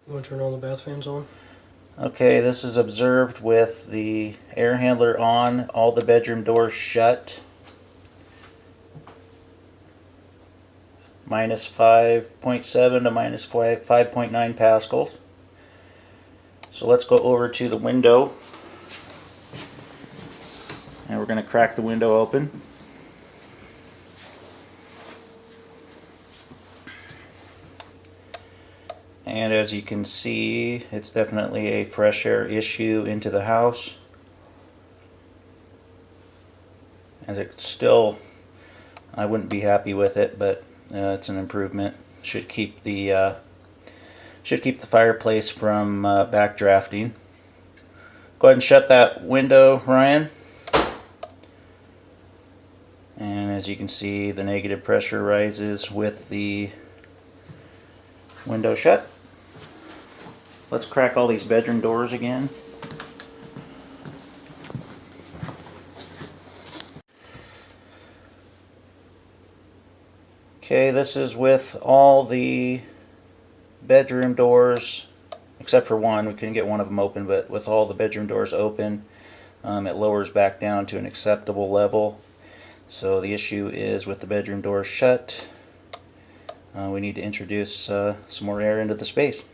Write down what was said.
You want to turn all the bath fans on? Okay, this is observed with the air handler on, all the bedroom doors shut. Minus 5.7 to minus 5.9 pascals. So let's go over to the window. And we're going to crack the window open. And as you can see, it's definitely a fresh air issue into the house. As it's still, I wouldn't be happy with it, but it's an improvement. Should keep the fireplace from backdrafting. Go ahead and shut that window, Ryan. And as you can see, the negative pressure rises with the window shut. Let's crack all these bedroom doors again. Okay, this is with all the bedroom doors, except for one. We couldn't get one of them open, but with all the bedroom doors open, it lowers back down to an acceptable level. So the issue is with the bedroom doors shut. We need to introduce some more air into the space.